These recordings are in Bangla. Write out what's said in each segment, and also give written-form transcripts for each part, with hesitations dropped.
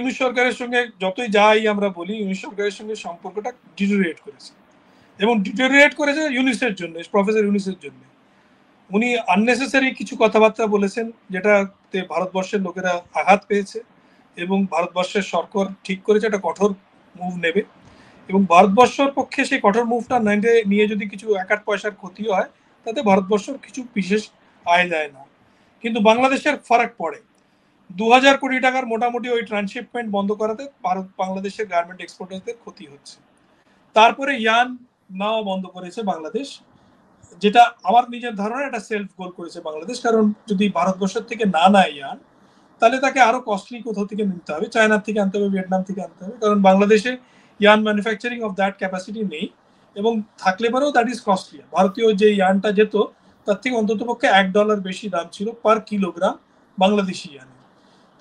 ইউনূস সরকারের সঙ্গে যতই যাই আমরা বলি, ইউনূস সরকারের সঙ্গে সম্পর্কটা ডিটেরিয়েট করেছে এবং ডিটেরিয়েট করেছে ইউনূসের জন্য, প্রফেসর ইউনূসের জন্য। উনি আননেসেসারি কিছু কথাবার্তা বলেছেন, যেটাতে ভারতবর্ষের লোকেরা আঘাত পেয়েছে এবং ভারতবর্ষের সরকার ঠিক করেছে একটা কঠোর মুভ নেবে এবং ভারতবর্ষের পক্ষে সেই কঠোর মুভটা নিয়ে যদি কিছু এক আধ পয়সার ক্ষতিও হয়, তাতে ভারতবর্ষের কিছু বিশেষ আয় যায় না, কিন্তু বাংলাদেশের ফারাক পড়ে। 2000 কোটি টাকার মোটামুটি ওই ট্রান্সশিপমেন্ট বন্ধ করাতে ভারত বাংলাদেশের গার্মেন্ট এক্সপোর্টারদের ক্ষতি হচ্ছে। তারপরে ইয়ান নাও বন্ধ করেছে বাংলাদেশ, যেটা আমার নিজের ধারণা এটা সেলফ গোল করেছে বাংলাদেশ, কারণ যদি ভারতবর্ষের থেকে না নেয় ইয়ান, তাহলে তাকে আরো কস্টলি কোথাও থেকে নিতে হবে, চায়নার থেকে আনতে হবে, ভিয়েতনাম থেকে আনতে হবে, কারণ বাংলাদেশে ইয়ান ম্যানুফ্যাকচারিং অফ দ্যাট ক্যাপাসিটি নেই এবং থাকলে পরেও দ্যাট ইজ কস্টলি। ভারতীয় যে ইয়ানটা যেত তার থেকে অন্তত পক্ষে $1 বেশি দাম ছিল পার কিলোগ্রাম বাংলাদেশি ইয়ান।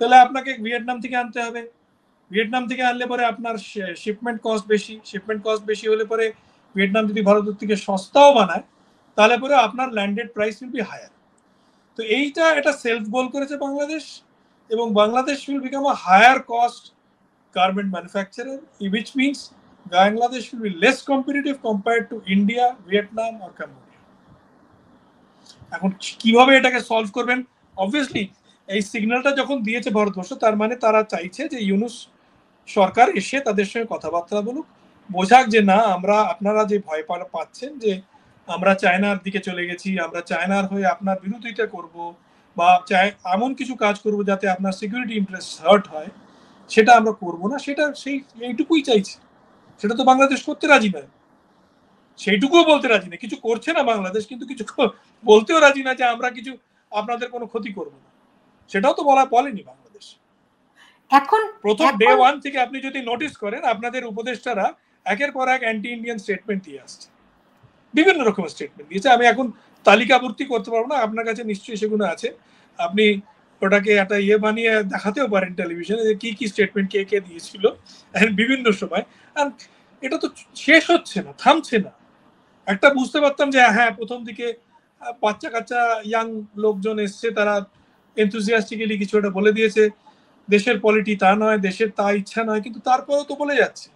তাহলে আপনাকে ভিয়েতনাম থেকে আনতে হবে, ভিয়েতনাম থেকে আনলে পরে আপনার শিপমেন্ট কস্ট বেশি, শিপমেন্ট কস্ট বেশি হলে পরে ভিয়েতনাম যদি ভারতের থেকে সস্তাও বানায়, তাহলে পরে আপনার landed price will be higher. তো এইটা এটা সেলফ গোল করেছে বাংলাদেশ, এবং Bangladesh will become a higher cost garment manufacturer, which means Bangladesh will be less competitive compared to India, Vietnam or Cambodia. এখন কিভাবে এটাকে সলভ করবেন? অবভিয়াসলি এই সিগন্যালটা যখন দিয়েছে ভারতবর্ষ, তার মানে তারা চাইছে যে ইউনূস সরকার এসে তাদের সঙ্গে কথাবার্তা বলুক, বোঝাক যে না, আমরা আপনারা যে ভয় পাচ্ছেন যে আমরা চায়নার দিকে চলে গেছি, আমরা চায়নার হয়ে আপনার বিরোধিতা করব বা এমন কিছু কাজ করব যাতে আপনার সিকিউরিটি ইন্টারেস্ট হার্ট হয়, সেটা আমরা করব না, সেটা এইটুকুই চাইছি। সেটা তো বাংলাদেশ করতে রাজি নয়, সেইটুকুও বলতে রাজি না। কিছু করছে না বাংলাদেশ, কিন্তু কিছু বলতেও রাজি না যে আমরা কিছু আপনাদের কোনো ক্ষতি করব না, সেটাও তো বলেনি বাংলাদেশ। এখন প্রথম ডে ওয়ান থেকে আপনি যদি নোটিস করেন, আপনাদের উপদেষ্টারা একের পর এক অ্যান্টি ইন্ডিয়ান স্টেটমেন্ট দিয়ে আসছে, বিভিন্ন রকমের স্টেটমেন্ট দিয়েছে। আমি এখন তালিকাভর্তি করতে পারবো না, আপনার কাছে নিশ্চয়ই সেগুলো আছে, আপনি ওটাকে একটা বানিয়ে দেখাতেও পারেন টেলিভিশনে যে কি কি স্টেটমেন্ট কে কে দিয়েছিল বিভিন্ন সময়। আর এটা তো শেষ হচ্ছে না, থামছে না। একটা বুঝতে পারতাম যে হ্যাঁ, প্রথম দিকে বাচ্চা কাচ্চা ইয়াং লোকজন এসছে, তারা এনথুজিয়াস্টিক্যালি কিছু একটা বলে দিয়েছে, দেশের পলিটি তা নয়, দেশের তা ইচ্ছা নয়, কিন্তু তারপরেও তো বলে যাচ্ছে।